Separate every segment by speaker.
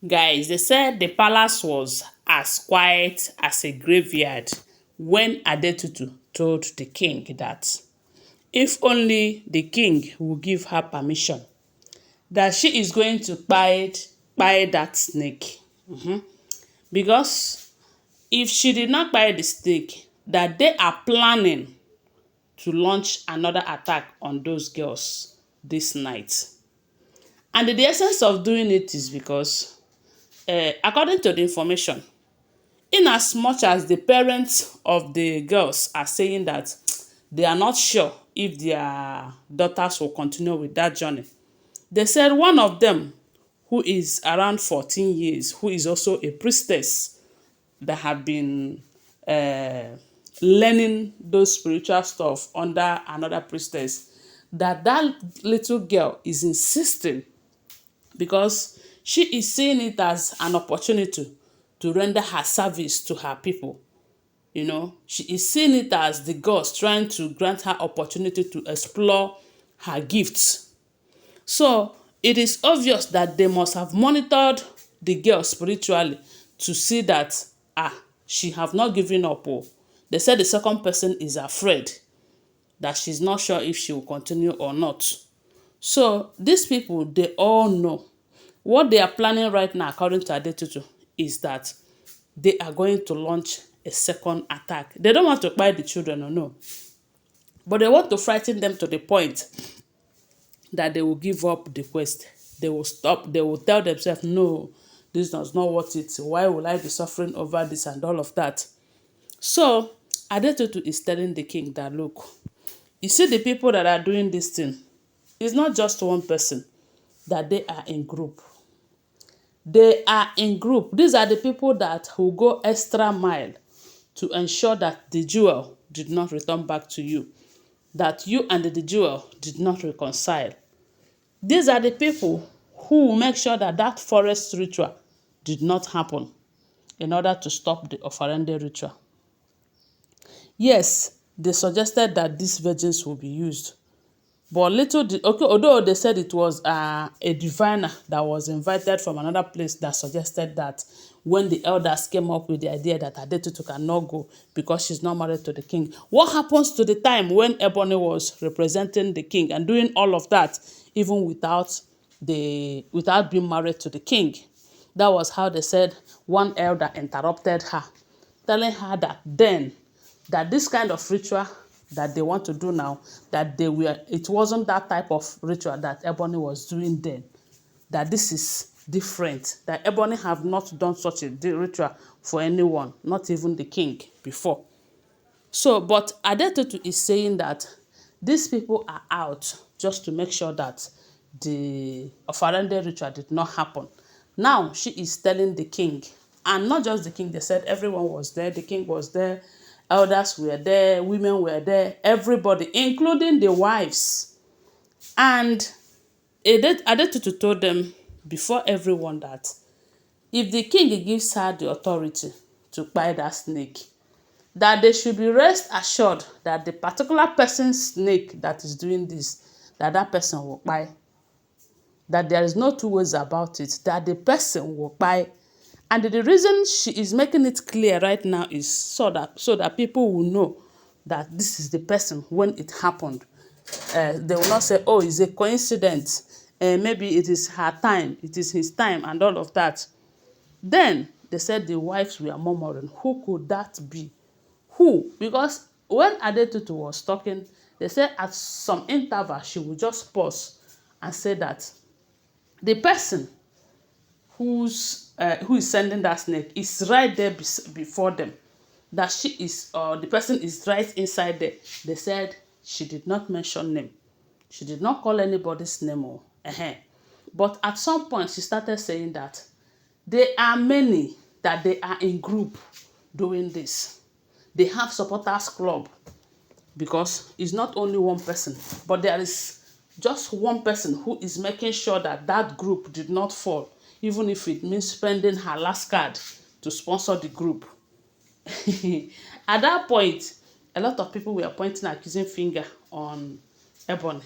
Speaker 1: Guys, they said the palace was as quiet as a graveyard when Adetutu told the king that if only the king will give her permission, that she is going to buy that snake. Because if she did not buy the snake, that they are planning to launch another attack on those girls this night. And the essence of doing it is because, according to the information, in as much as the parents of the girls are saying that they are not sure if their daughters will continue with that journey, they said one of them, who is around 14 years, who is also a priestess that have been uh, learning those spiritual stuff under another priestess, that little girl is insisting because she is seeing it as an opportunity to render her service to her people. She is seeing it as the gods trying to grant her opportunity to explore her gifts. So it is obvious that they must have monitored the girl spiritually to see that she have not given up. Oh. They said the second person is afraid that she's not sure if she will continue or not. So these people, they all know what they are planning right now, according to Adetutu, is that they are going to launch a second attack. They don't want to buy the children, or no, but they want to frighten them to the point that they will give up the quest. They will stop. They will tell themselves, no, this does not worth it. Why will I be suffering over this and all of that? So Adetutu is telling the king that, look, you see the people that are doing this thing, it's not just one person, that they are in group. They are in group. These are the people that will go extra mile to ensure that the jewel did not return back to you, that you and the jewel did not reconcile. These are the people who will make sure that that forest ritual did not happen in order to stop the Ofarende ritual. Yes, they suggested that these virgins will be used. But okay, although they said it was a diviner that was invited from another place that suggested that when the elders came up with the idea that Adetutu cannot go because she's not married to the king. What happens to the time when Ebony was representing the king and doing all of that even without being married to the king? That was how they said one elder interrupted her, telling her that then that this kind of ritual that they want to do now, it wasn't that type of ritual that Ebony was doing then, that this is different, that Ebony have not done such a ritual for anyone, not even the king before. So, but Adetutu is saying that these people are out just to make sure that the Ofarende ritual did not happen. Now she is telling the king, and not just the king, they said everyone was there, the king was there, elders were there, women were there, everybody, including the wives. And Adetutu told them before everyone that if the king gives her the authority to buy that snake, that they should be rest assured that the particular person's snake that is doing this, that person will buy. That there is no two ways about it, that the person will buy. And the reason she is making it clear right now is so that people will know that this is the person when it happened. They will not say, oh, it's a coincidence. Maybe it is her time, it is his time, and all of that. Then they said the wives were murmuring, who could that be? Who? Because when Adetutu was talking, they said at some interval she would just pause and say that the person who is sending that snake is right there before them, that the person is right inside there. They said she did not mention name, she did not call anybody's name or but at some point she started saying that there are many, that they are in group doing this. They have supporters club, because it's not only one person, but there is just one person who is making sure that that group did not fall, even if it means spending her last card to sponsor the group. At that point, a lot of people were pointing accusing finger on Ebony,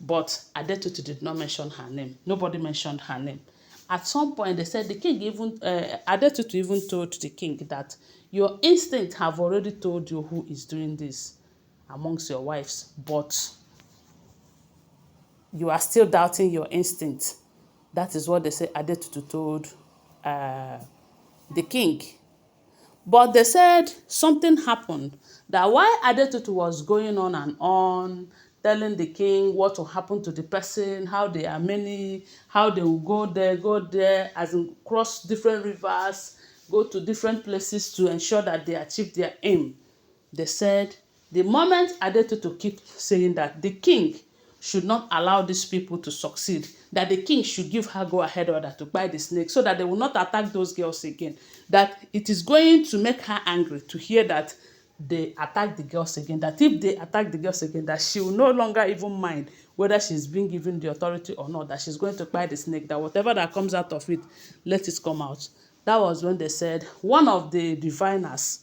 Speaker 1: but Adetutu did not mention her name. Nobody mentioned her name. At some point, they said the king even, Adetutu even told the king that your instinct have already told you who is doing this amongst your wives, but you are still doubting your instinct. That is what they say Adetutu told uh, the king. But they said something happened, that while Adetutu was going on and on, telling the king what will happen to the person, how they are many, how they will go there, as in cross different rivers, go to different places to ensure that they achieve their aim. They said the moment Adetutu keep saying that the king should not allow these people to succeed, that the king should give her go-ahead order to buy the snake so that they will not attack those girls again, that it is going to make her angry to hear that they attack the girls again, that if they attack the girls again, that she will no longer even mind whether she's being given the authority or not, that she's going to buy the snake, that whatever that comes out of it, let it come out. That was when they said one of the diviners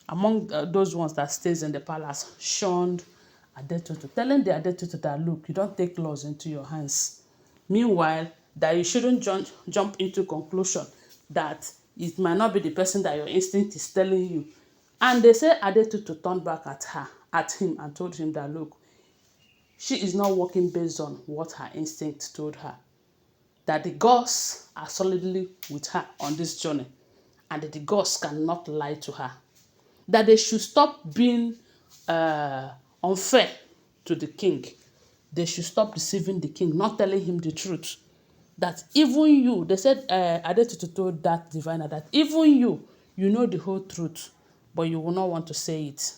Speaker 1: among those ones that stays in the palace shunned Adetutu, telling the Adetutu that, look, you don't take laws into your hands. Meanwhile, that you shouldn't jump into conclusion that it might not be the person that your instinct is telling you. And they say Adetutu turned back at him and told him that, look, she is not working based on what her instinct told her, that the gods are solidly with her on this journey, and that the gods cannot lie to her, that they should stop being unfair to the king. They should stop deceiving the king, not telling him the truth. That even you, they said, Adetutu told that diviner that even you know the whole truth, but you will not want to say it.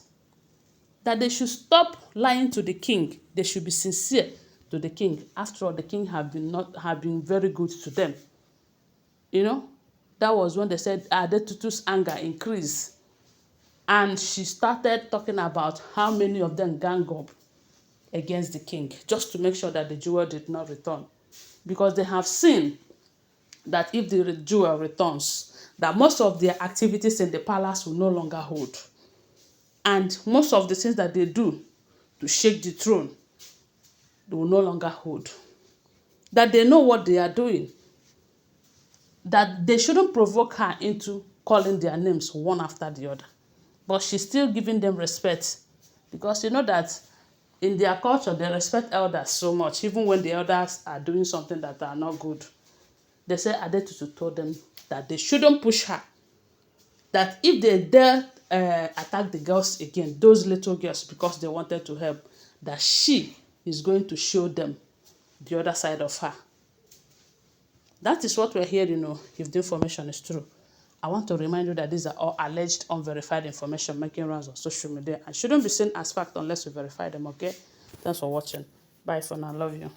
Speaker 1: That they should stop lying to the king. They should be sincere to the king. After all, the king have been very good to them. You know, that was when they said Adetutu's anger increased. And she started talking about how many of them gang up against the king just to make sure that the jewel did not return. Because they have seen that if the jewel returns, that most of their activities in the palace will no longer hold. And most of the things that they do to shake the throne, they will no longer hold. That they know what they are doing. That they shouldn't provoke her into calling their names one after the other. But she's still giving them respect, because you know that in their culture they respect elders so much, even when the elders are doing something that are not good. They say Adetutu told them that they shouldn't push her, that if they dare attack the girls again, those little girls, because they wanted to help, that she is going to show them the other side of her. That is what we're hearing, if the information is true. I want to remind you that these are all alleged unverified information making rounds on social media and shouldn't be seen as fact unless you verify them, okay? Thanks for watching. Bye for now. Love you.